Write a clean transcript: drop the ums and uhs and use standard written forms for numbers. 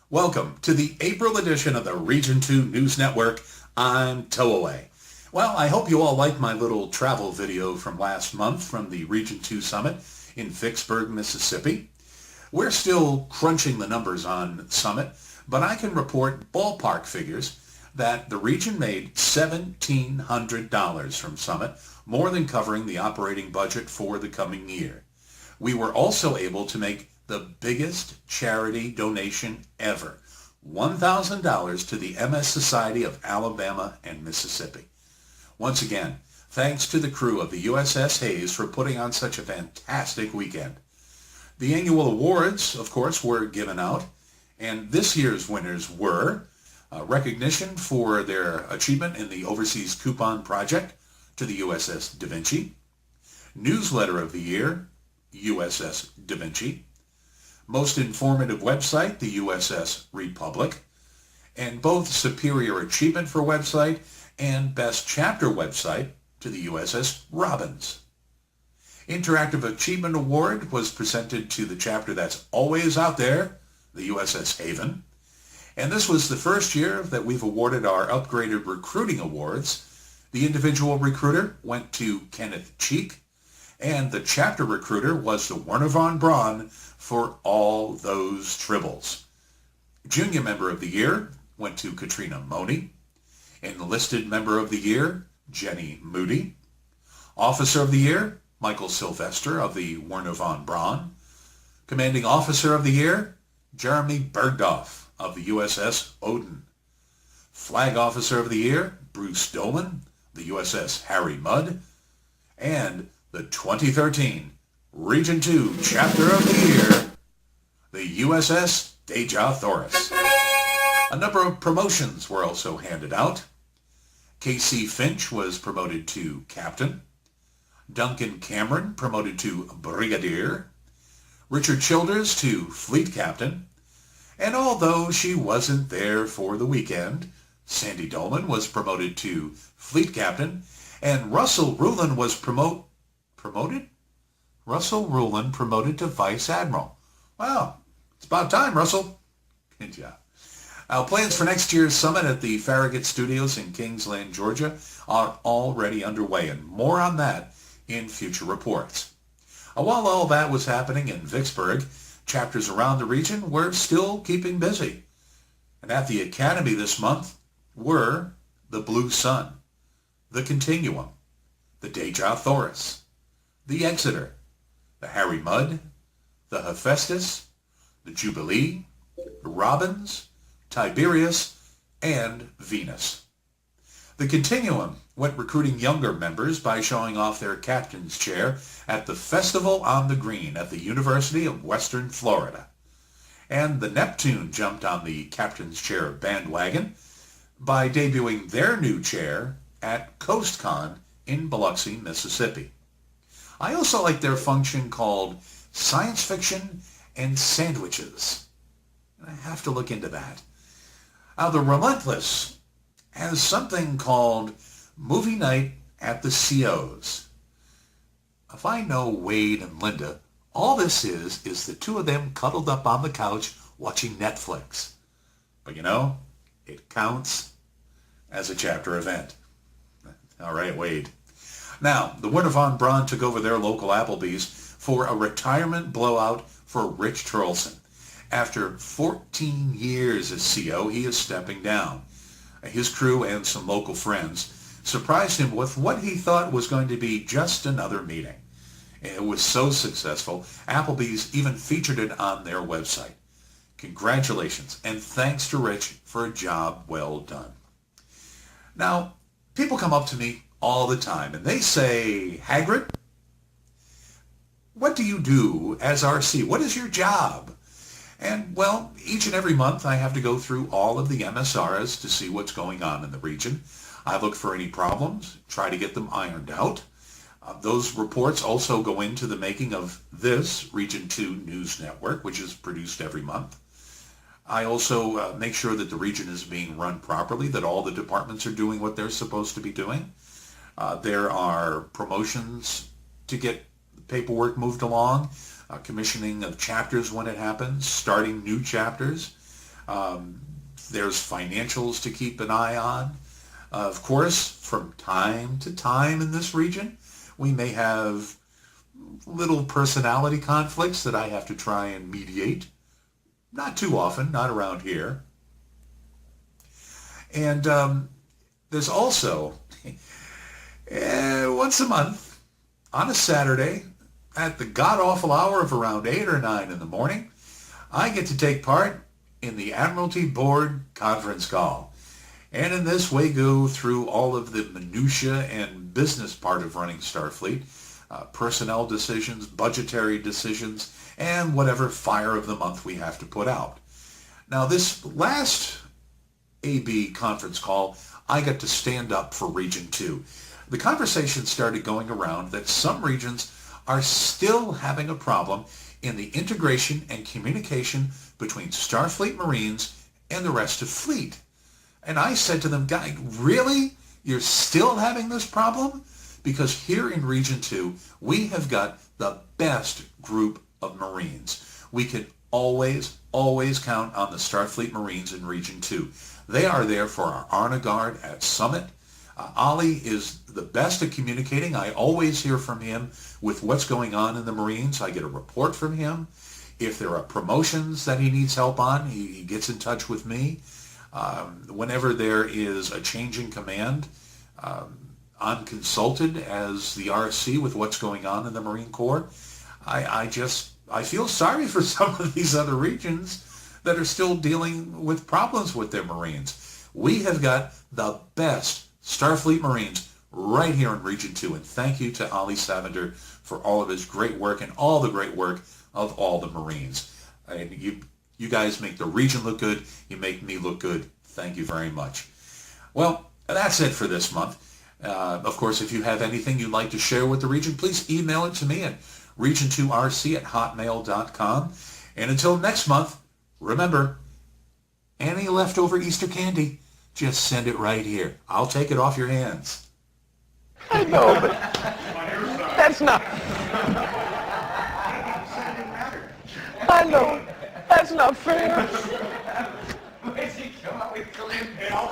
Welcome to the April edition of the Region 2 News Network. I'm Towaway. Well, I hope you all liked my little travel video from last month from the Region 2 Summit in Vicksburg, Mississippi. We're still crunching the numbers on Summit, but I can report ballpark figures that the region made $1,700 from Summit, more than covering the operating budget for the coming year. We were also able to make the biggest charity donation ever, $1,000 to the MS Society of Alabama and Mississippi. Once again, thanks to the crew of the USS Hayes for putting on such a fantastic weekend. The annual awards, of course, were given out, and this year's winners were recognition for their achievement in the Overseas Coupon Project to the USS Da Vinci, Newsletter of the Year, USS Da Vinci, Most Informative Website, the USS Republic, and both Superior Achievement for Website and Best Chapter Website to the USS Robbins. Interactive Achievement Award was presented to the chapter that's always out there, the USS Haven. And this was the first year that we've awarded our upgraded recruiting awards. The individual recruiter went to Kenneth Cheek, and the chapter recruiter was the Wernher von Braun for all those tribbles. Junior Member of the Year went to Katrina Money. Enlisted Member of the Year, Jenny Moody. Officer of the Year, Michael Sylvester of the Wernher von Braun. Commanding Officer of the Year, Jeremy Bergdorf of the USS Odin. Flag Officer of the Year, Bruce Dolan, the USS Harry Mudd. And the 2013 Region 2 Chapter of the Year, the USS Deja Thoris. A number of promotions were also handed out. K.C. Finch was promoted to Captain. Duncan Cameron promoted to Brigadier. Richard Childers to Fleet Captain. And although she wasn't there for the weekend, Sandy Dolman was promoted to Fleet Captain, and Russell Rulin was promoted to Vice Admiral. Wow, it's about time, Russell. Good job. Our plans for next year's summit at the Farragut Studios in Kingsland, Georgia are already underway, and more on that in future reports. While all that was happening in Vicksburg, chapters around the region were still keeping busy. And at the Academy this month were the Blue Sun, the Continuum, the Deja Thoris, the Exeter, the Harry Mudd, the Hephaestus, the Jubilee, the Robbins, Tiberius, and Venus. The Continuum went recruiting younger members by showing off their captain's chair at the Festival on the Green at the University of Western Florida. And the Neptune jumped on the captain's chair bandwagon by debuting their new chair at CoastCon in Biloxi, Mississippi. I also like their function called Science Fiction and Sandwiches. I have to look into that. The Relentless has something called Movie Night at the CO's. If I know Wade and Linda, all this is the two of them cuddled up on the couch watching Netflix. But you know, it counts as a chapter event. All right, Wade. Now, the Wernher von Braun took over their local Applebee's for a retirement blowout for Rich Turleson. After 14 years as CO, he is stepping down. His crew and some local friends surprised him with what he thought was going to be just another meeting. It was so successful, Applebee's even featured it on their website. Congratulations, and thanks to Rich for a job well done. Now, people come up to me all the time, and they say, Hagrid, what do you do as RC? What is your job? And, well, each and every month I have to go through all of the MSRs to see what's going on in the region. I look for any problems, try to get them ironed out. Those reports also go into the making of this Region 2 News Network, which is produced every month. I also make sure that the region is being run properly, that all the departments are doing what they're supposed to be doing. There are promotions to get paperwork moved along, commissioning of chapters when it happens, starting new chapters. There's financials to keep an eye on. Of course, from time to time in this region, we may have little personality conflicts that I have to try and mediate. Not too often, not around here. And there's also, once a month, on a Saturday, at the god-awful hour of around 8 or 9 in the morning, I get to take part in the Admiralty Board conference call. And in this, we go through all of the minutia and business part of running Starfleet, personnel decisions, budgetary decisions, and whatever fire of the month we have to put out. Now, this last AB conference call, I got to stand up for Region 2. The conversation started going around that some regions are still having a problem in the integration and communication between Starfleet Marines and the rest of Fleet. And I said to them, guys, really? You're still having this problem? Because here in Region 2, we have got the best group of Marines. We can always count on the Starfleet Marines in Region 2. They are there for our honor guard at Summit. Ollie is the best at communicating. I always hear from him with what's going on in the Marines. I get a report from him. If there are promotions that he needs help on, he gets in touch with me. Whenever there is a change in command, I'm consulted as the RC with what's going on in the Marine Corps. I feel sorry for some of these other regions that are still dealing with problems with their Marines. We have got the best Starfleet Marines right here in Region 2, and thank you to Ollie Savender for all of his great work and all the great work of all the Marines. And you guys make the region look good. You make me look good. Thank you very much. Well, that's it for this month. Of course, if you have anything you'd like to share with the region, please email it to me at region2rc@hotmail.com. And until next month, remember, any leftover Easter candy, just send it right here. I'll take it off your hands. I know, but that's not... I know. That's not fair. Where's he come up with clean bill?